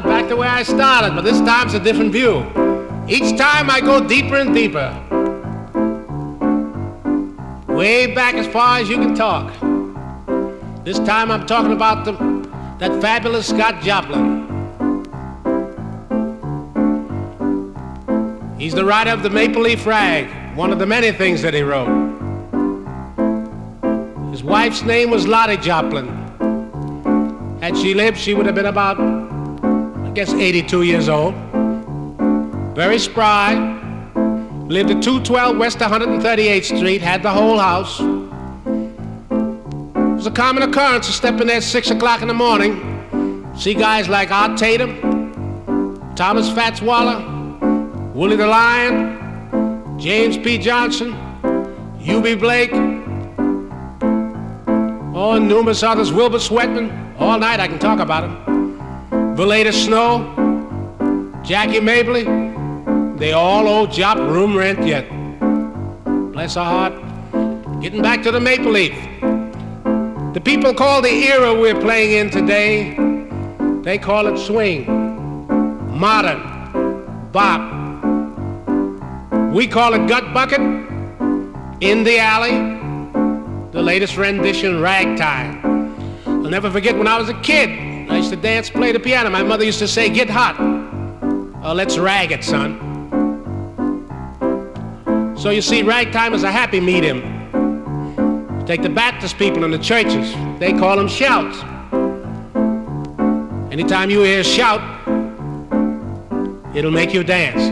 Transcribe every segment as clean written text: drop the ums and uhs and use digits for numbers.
Back to where I started, but this time's a different view. Each time I go deeper and deeper. Way back as far as you can talk. This time I'm talking about that fabulous Scott Joplin. He's the writer of the Maple Leaf Rag, one of the many things that he wrote. His wife's name was Lottie Joplin. Had she lived, she would have been about, I guess, 82 years old. Very spry. Lived at 212 West 138th Street, had the whole house. It was a common occurrence to step in there at 6 o'clock in the morning, see guys like Art Tatum, Thomas Fats Waller, Willie the Lion, James P. Johnson, U.B. Blake, and numerous others, Wilbur Sweatman. All night I can talk about them. Villada Snow, Jackie Mabley, they all owe Jop room rent yet. Bless her heart. Getting back to the Maple Leaf. The people call the era we're playing in today, they call it swing, modern, bop. We call it gut bucket, in the alley, the latest rendition, ragtime. I'll never forget when I was a kid, I used to dance, play the piano. My mother used to say, get hot. Oh, let's rag it, son. So you see, ragtime is a happy medium. Take the Baptist people in the churches, they call them shouts. Anytime you hear shout, it'll make you dance.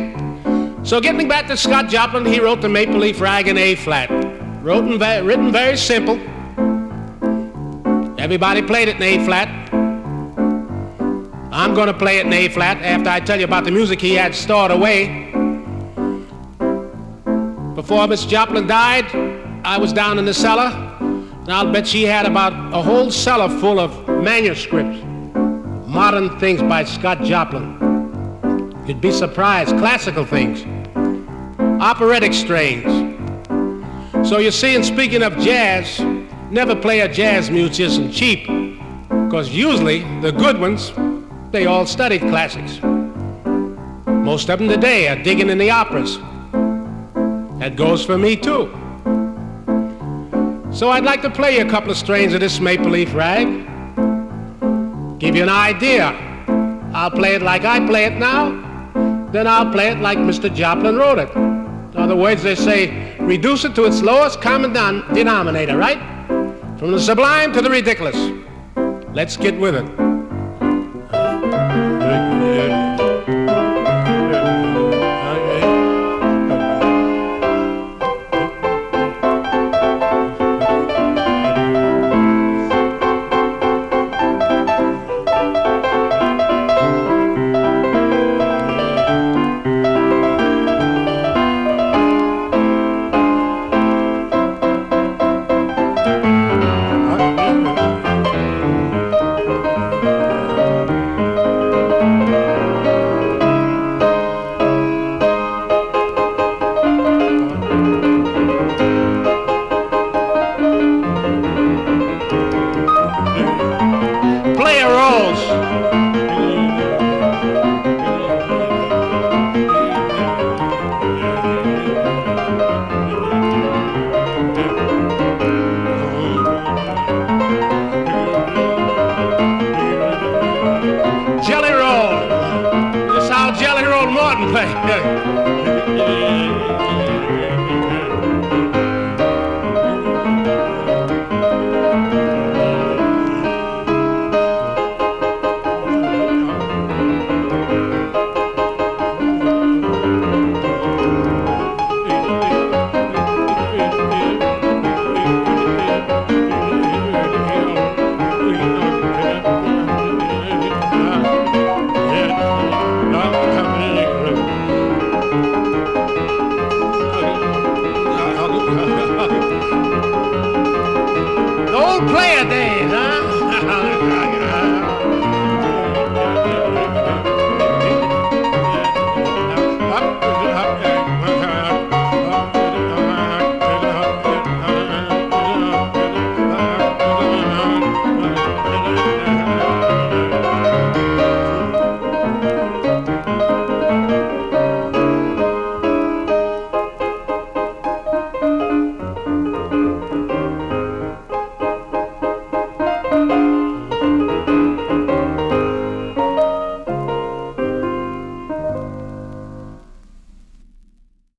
So getting back to Scott Joplin, he wrote the Maple Leaf Rag in A-flat. Written very simple. Everybody played it in A-flat. I'm gonna play it in A-flat after I tell you about the music he had stored away. Before Miss Joplin died, I was down in the cellar, and I'll bet she had about a whole cellar full of manuscripts, modern things by Scott Joplin. You'd be surprised, classical things, operatic strains. So you see, in speaking of jazz, never play a jazz musician cheap, because usually the good ones, they all studied classics. Most of them today are digging in the operas. That goes for me too. So I'd like to play you a couple of strains of this Maple Leaf Rag. Give you an idea. I'll play it like I play it now, then I'll play it like Mr. Joplin wrote it. In other words, they say, reduce it to its lowest common denominator, right? From the sublime to the ridiculous. Let's get with it. The old player days, huh?